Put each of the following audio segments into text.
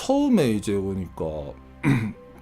처음에 이제 보니까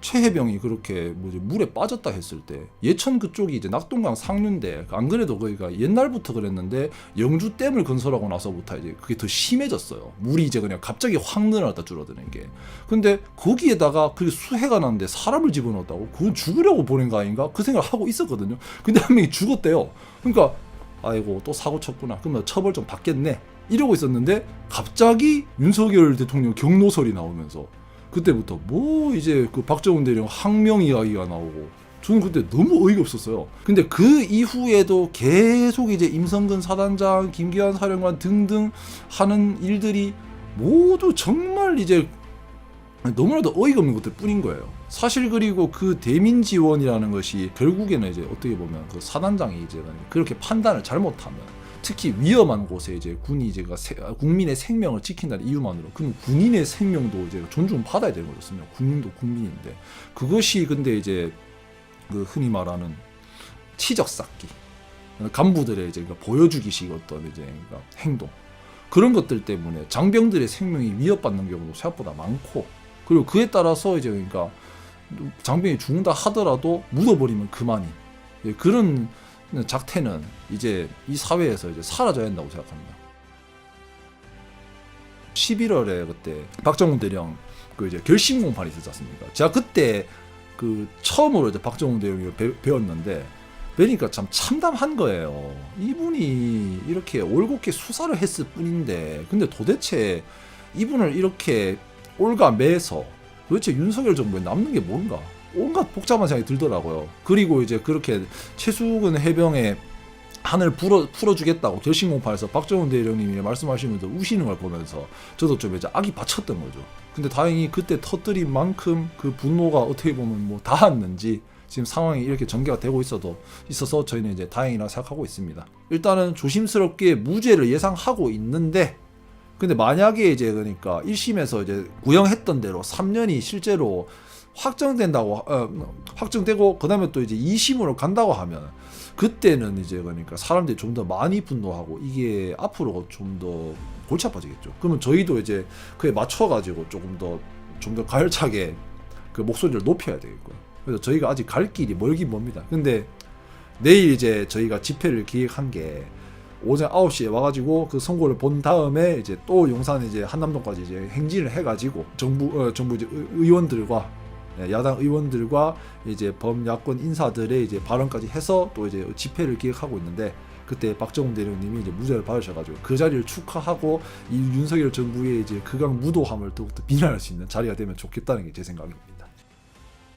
최혜병이 그렇게 물에 빠졌다 했을 때 예천 그쪽이 이제 낙동강 상류인데 안 그래도 거기가 옛날부터 그랬는데 영주댐을 건설하고 나서부터 이제 그게 더 심해졌어요. 물이 이제 그냥 갑자기 확 늘어났다 줄어드는 게. 근데 거기에다가 그게 수해가 났는데 사람을 집어넣었다고? 그건 죽으려고 보낸 거 아닌가? 그 생각을 하고 있었거든요. 근데 한 명이 죽었대요. 그러니까 아이고 또 사고 쳤구나. 그러면 처벌 좀 받겠네. 이러고 있었는데 갑자기 윤석열 대통령 경로설이 나오면서 그때부터 뭐 이제 그 박정훈 대령 항명 이야기가 나오고 저는 그때 너무 어이가 없었어요. 근데 그 이후에도 계속 이제 임성근 사단장, 김기환 사령관 등등 하는 일들이 모두 정말 이제 너무나도 어이가 없는 것들 뿐인 거예요. 사실 그리고 그 대민 지원이라는 것이 결국에는 이제 어떻게 보면 그 사단장이 이제 그렇게 판단을 잘못하면 특히 위험한 곳에 이제 군이 이제 국민의 생명을 지킨다는 이유만으로 그럼 군인의 생명도 이제 존중받아야 되는 거죠. 국민도 국민인데 그것이 근데 이제 그 흔히 말하는 치적 쌓기 간부들의 이제 보여주기식 어떤 이제 행동 그런 것들 때문에 장병들의 생명이 위협받는 경우도 생각보다 많고 그리고 그에 따라서 이제 그러니까 장병이 죽는다 하더라도 묻어버리면 그만이 그런 작태는 이제 이 사회에서 이제 사라져야 한다고 생각합니다. 11월에 그때 박정훈 대령 그 이제 결심 공판이 있었지 않습니까? 제가 그때 그 처음으로 이제 박정훈 대령을 배웠는데 뵈니까 참 참담한 거예요. 이분이 이렇게 올곧게 수사를 했을 뿐인데 근데 도대체 이분을 이렇게 올가매서 도대체 윤석열 정부에 남는 게 뭔가 온갖 복잡한 생각이 들더라고요. 그리고 이제 그렇게 최수근 해병의 한을 풀어주겠다고 결심공판에서 박정훈 대령님이 말씀하시면서 우시는 걸 보면서 저도 좀 이제 악이 받쳤던 거죠. 근데 다행히 그때 터뜨린 만큼 그 분노가 어떻게 보면 뭐 닿았는지 지금 상황이 이렇게 전개가 되고 있어서 저희는 이제 다행이라 생각하고 있습니다. 일단은 조심스럽게 무죄를 예상하고 있는데 근데 만약에 이제 그러니까 1심에서 이제 구형했던 대로 3년이 실제로 확정되고 그다음에 또 이제 2심으로 간다고 하면 그때는 이제 그러니까 사람들이 좀 더 많이 분노하고 이게 앞으로 좀 더 골치 아파지겠죠. 그러면 저희도 이제 그에 맞춰가지고 좀 더 가열차게 그 목소리를 높여야 되겠고요. 그래서 저희가 아직 갈 길이 멀긴 멉니다. 근데 내일 이제 저희가 집회를 기획한 게 오전 9시에 와가지고 그 선고를 본 다음에 이제 또 용산 이제 한남동까지 이제 행진을 해가지고 정부 이제 의원들과 야당 의원들과 이제 범야권 인사들의 이제 발언까지 해서 또 이제 집회를 기획하고 있는데 그때 박정훈 대령님이 이제 무죄를 받으셔가지고 그 자리를 축하하고 이 윤석열 정부의 이제 극강 무도함을 더욱더 비난할 수 있는 자리가 되면 좋겠다는 게 제 생각입니다.